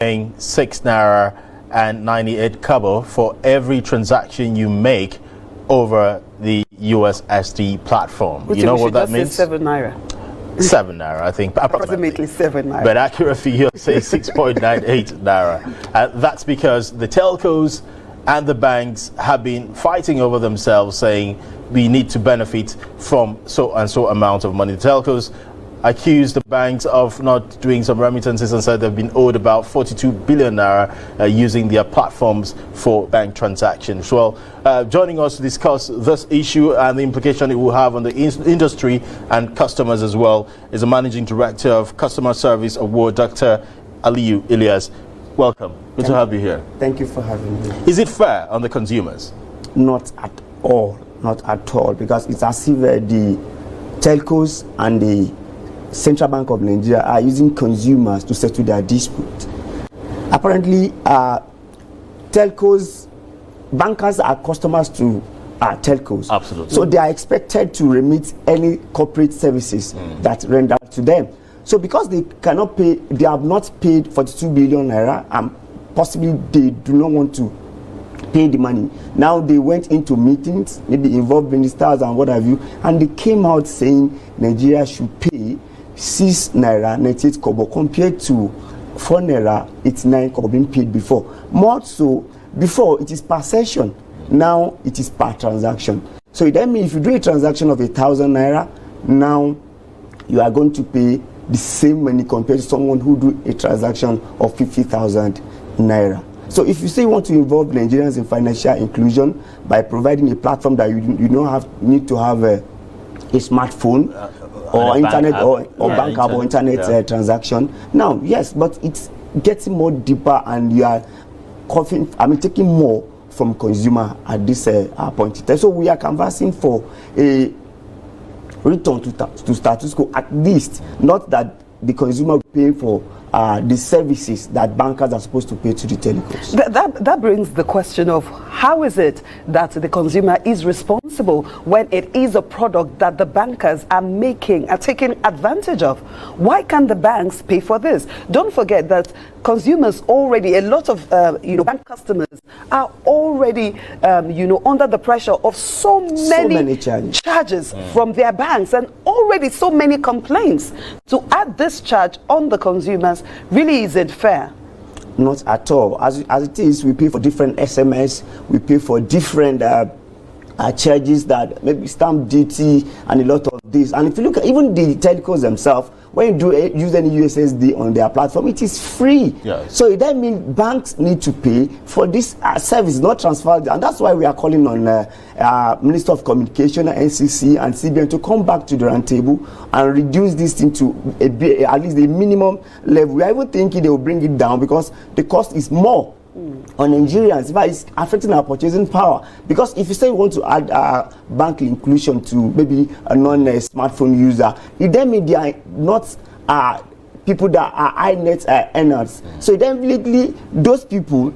paying 6 naira and 98 kobo for every transaction you make over the USSD platform. Which you know what that means? 7 naira. 7 naira, I think. Approximately 7 naira. But accurate figure say 6.98 naira. That's because the telcos and the banks have been fighting over themselves, saying we need to benefit from so and so amount of money. The telcos accused the banks of not doing some remittances and said they've been owed about 42 billion naira using their platforms for bank transactions. Well, joining us to discuss this issue and the implication it will have on the industry and customers as well is the Managing Director of Customer Service Award, Dr. Aliyu Ilyas. Welcome. Good to have you here. Thank you for having me. Is it fair on the consumers? Not at all. Not at all. Because it's as if the telcos and the Central Bank of Nigeria are using consumers to settle their dispute. Apparently, telcos, bankers are customers to telcos. Absolutely. So they are expected to remit any corporate services that render to them. So because they cannot pay, they have not paid 42 billion naira, and possibly they do not want to pay the money. Now they went into meetings, maybe involved ministers and what have you, and they came out saying Nigeria should pay 6 naira 98 kobo compared to 4 naira 89 kobo being paid before. More so, before it is per session, now it is per transaction. So that means if you do a transaction of 1,000 naira, now you are going to pay the same money compared to someone who do a transaction of 50,000 naira. So if you say you want to involve Nigerians in financial inclusion by providing a platform that you don't need to have a smartphone or internet or bank app or internet transaction. Now, yes, but it's getting more deeper and you are taking more from consumer at this point in time. So we are canvassing for a return to status quo, at least, not that the consumer will pay for the services that bankers are supposed to pay to the telecoms. That brings the question of how is it that the consumer is responsible when it is a product that the bankers are taking advantage of? Why can't the banks pay for this? Don't forget that consumers already, a lot of bank customers are already under the pressure of so many charges from their banks, and already so many complaints. To add this charge on the consumers really isn't fair. Not at all. As it is, we pay for different SMS, we pay for different charges, that maybe stamp duty and a lot of this. And if you look at even the telcos themselves, when you do use any USSD on their platform, it is free. Yes. So that means banks need to pay for this service, not transfer. And that's why we are calling on Minister of Communication, NCC, and CBN to come back to the round table and reduce this thing to at least the minimum level. We are even thinking they will bring it down because the cost is more on Nigerians. In fact, it's affecting our purchasing power. Because if you say you want to add bank inclusion to maybe a non-smartphone user, it then means they are not people that are high net earners. So then immediately those people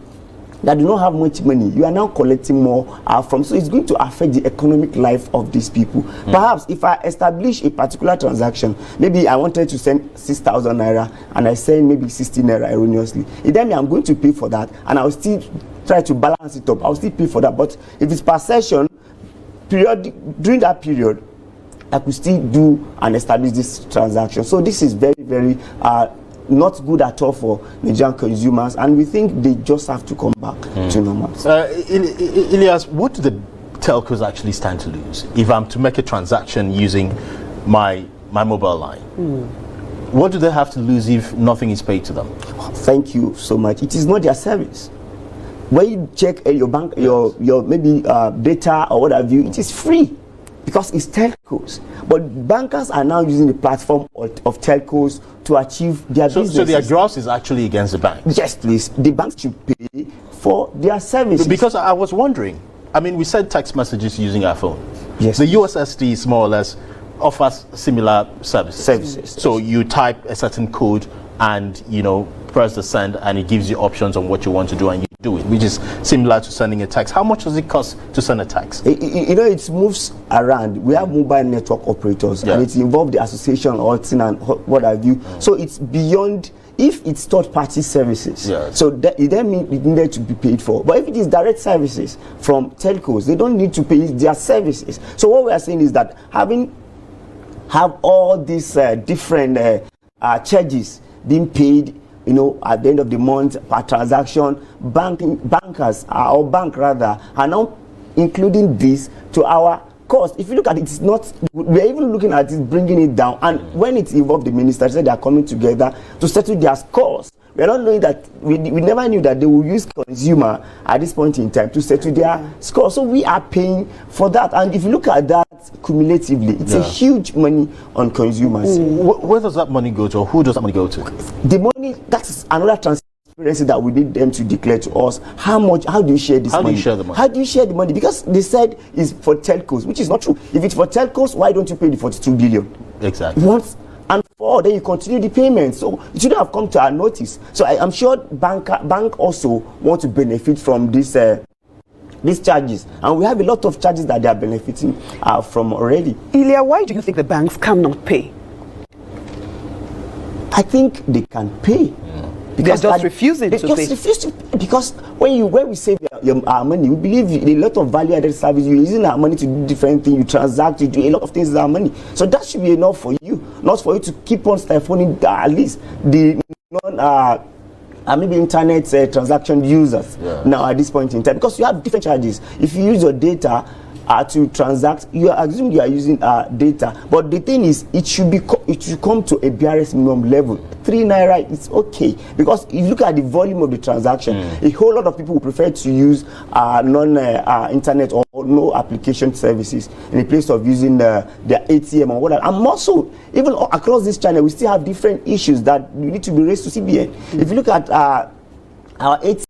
that do not have much money, you are now collecting more from. So it's going to affect the economic life of these people. Perhaps if I establish a particular transaction, maybe I wanted to send 6,000 naira and I send maybe 60 naira erroneously, it then means I'm going to pay for that and I'll still try to balance it up. I'll still pay for that. But if it's per session, during that period, I could still do and establish this transaction. So this is very, very not good at all for Nigerian consumers, and we think they just have to come back to normal. Ilyas, what do the telcos actually stand to lose if I'm to make a transaction using my mobile line? What do they have to lose if nothing is paid to them? Thank you so much. It is not their service. When you check your bank, your maybe data or what have you, it is free because it's telcos. But bankers are now using the platform of telcos to achieve their business. So their gross is actually against the bank? Yes, please. The banks should pay for their services. Because I was wondering, I mean, we send text messages using our phone. Yes. The USSD is more or less offers similar services. So you type a certain code and, press the send, and it gives you options on what you want to do, and you do it, which is similar to sending a text. How much does it cost to send a text? It moves around. We have mobile network operators, and it involves the association, auditing, and what have you. So it's beyond if it's third-party services, Yes. so that, it then means it needed to be paid for. But if it is direct services from telcos, they don't need to pay their services. So what we are saying is that have all these different charges being paid, at the end of the month per transaction, bankers or bank rather are now including this to our cost. If you look at it, it's not. We're even looking at it, bringing it down. And when it involved the minister, said they are coming together to settle their scores. We are not knowing that we never knew that they will use consumer at this point in time to settle their score. So we are paying for that. And if you look at that cumulatively, it's a huge money on consumers. Where does that money go to, or who does that money go to? The money, that's another transparency that we need them to declare to us. How do you share this money? How do you share the money? How do you share the money? Because they said it's for telcos, which is not true. If it's for telcos, why don't you pay the 42 billion? Exactly. Once and for all, then you continue the payment. So it shouldn't have come to our notice. So I'm sure bank also want to benefit from these charges, and we have a lot of charges that they are benefiting from already. Ilya, why do you think the banks cannot pay? I think they can pay. They're just refusing to pay. Refuse to pay because when we save our money, we believe in a lot of value-added service. You're using our money to do different things. You transact, you do a lot of things with our money. So that should be enough for you, not for you to keep on siphoning at least the maybe internet transaction users now at this point in time, because you have different charges. If you use your data to transact, you assume you are using data, but the thing is, it should come to a BRS minimum level. 3 naira is okay, because if you look at the volume of the transaction, a whole lot of people will prefer to use non-internet or no application services in the place of using their ATM or whatever. And also, even across this channel, we still have different issues that need to be raised to CBN. If you look at our ATM